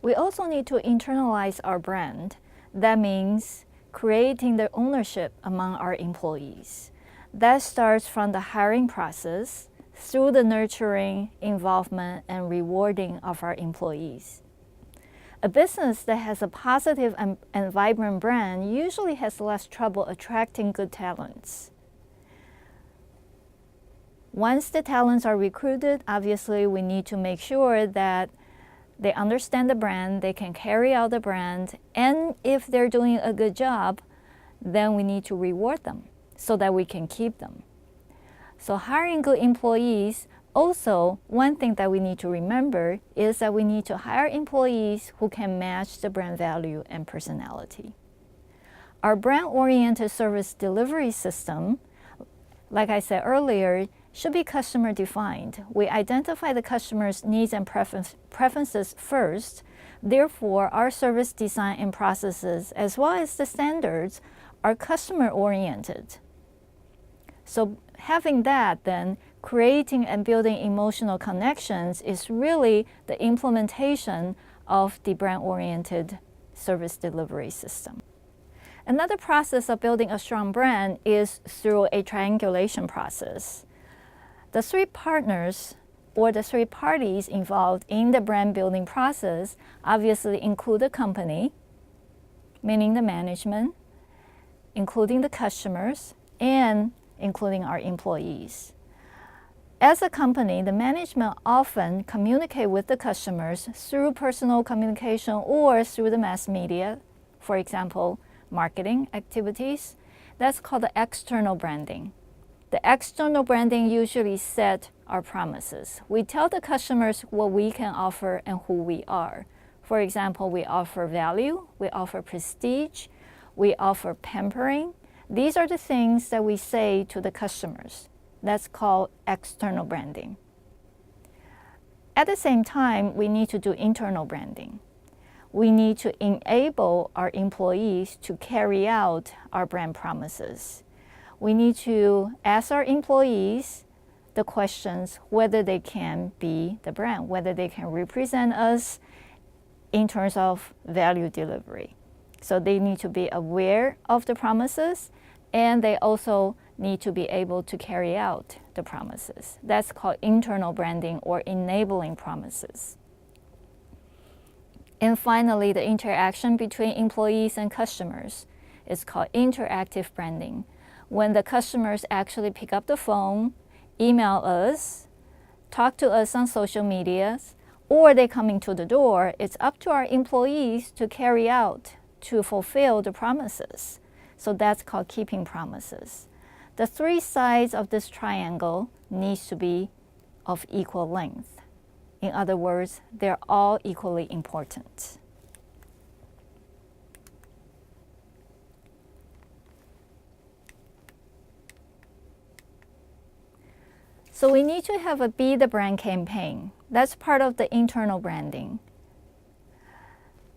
We also need to internalize our brand. That means creating the ownership among our employees. That starts from the hiring process through the nurturing, involvement, and rewarding of our employees. A business that has a positive and vibrant brand usually has less trouble attracting good talents. Once the talents are recruited, obviously we need to make sure that they understand the brand, they can carry out the brand, and if they're doing a good job, then we need to reward them so that we can keep them. So hiring good employees, also one thing that we need to remember is that we need to hire employees who can match the brand value and personality. Our brand-oriented service delivery system, like I said earlier, should be customer defined. We identify the customer's needs and preferences first. Therefore, our service design and processes, as well as the standards, are customer oriented. So having that, then, creating and building emotional connections is really the implementation of the brand-oriented service delivery system. Another process of building a strong brand is through a triangulation process. The three partners or the three parties involved in the brand building process obviously include the company, meaning the management, including the customers, and including our employees. As a company, the management often communicate with the customers through personal communication or through the mass media, for example, marketing activities. That's called the external branding. The external branding usually set our promises. We tell the customers what we can offer and who we are. For example, we offer value, we offer prestige, we offer pampering. These are the things that we say to the customers. That's called external branding. At the same time, we need to do internal branding. We need to enable our employees to carry out our brand promises. We need to ask our employees the questions whether they can be the brand, whether they can represent us in terms of value delivery. So they need to be aware of the promises, and they also need to be able to carry out the promises. That's called internal branding or enabling promises. And finally, the interaction between employees and customers is called interactive branding. When the customers actually pick up the phone, email us, talk to us on social media, or they come into the door, it's up to our employees to carry out, to fulfill the promises. So that's called keeping promises. The three sides of this triangle needs to be of equal length. In other words, they're all equally important. So we need to have a Be the Brand campaign. That's part of the internal branding.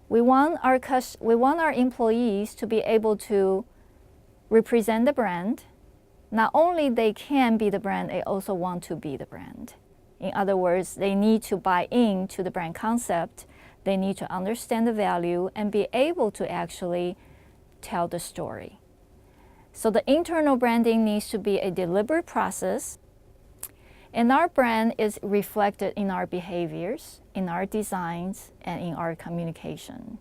We want our employees to be able to represent the brand. Not only they can be the brand, they also want to be the brand. In other words, they need to buy into the brand concept. They need to understand the value and be able to actually tell the story. So the internal branding needs to be a deliberate process. And our brand is reflected in our behaviors, in our designs, and in our communication.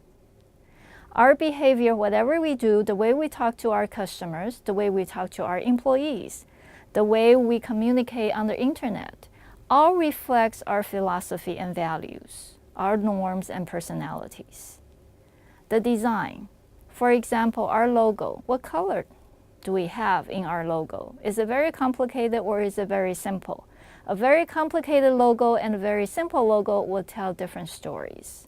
Our behavior, whatever we do, the way we talk to our customers, the way we talk to our employees, the way we communicate on the internet, all reflects our philosophy and values, our norms and personalities. The design, for example, our logo, what color do we have in our logo? Is it very complicated or is it very simple? A very complicated logo and a very simple logo will tell different stories.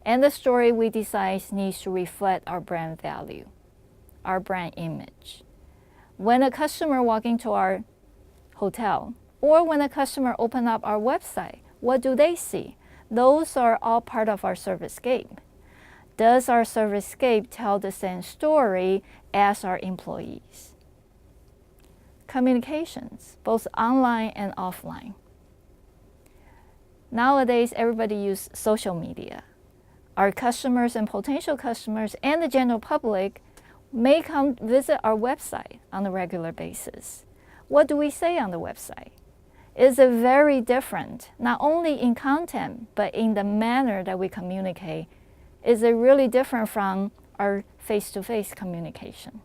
And the story we decide needs to reflect our brand value, our brand image. When a customer walks into our hotel, or when a customer opens up our website, what do they see? Those are all part of our servicescape. Does our servicescape tell the same story as our employees? Communications, both online and offline. Nowadays, everybody uses social media. Our customers and potential customers and the general public may come visit our website on a regular basis. What do we say on the website? It's very different, not only in content, but in the manner that we communicate. Is it really different from our face-to-face communication?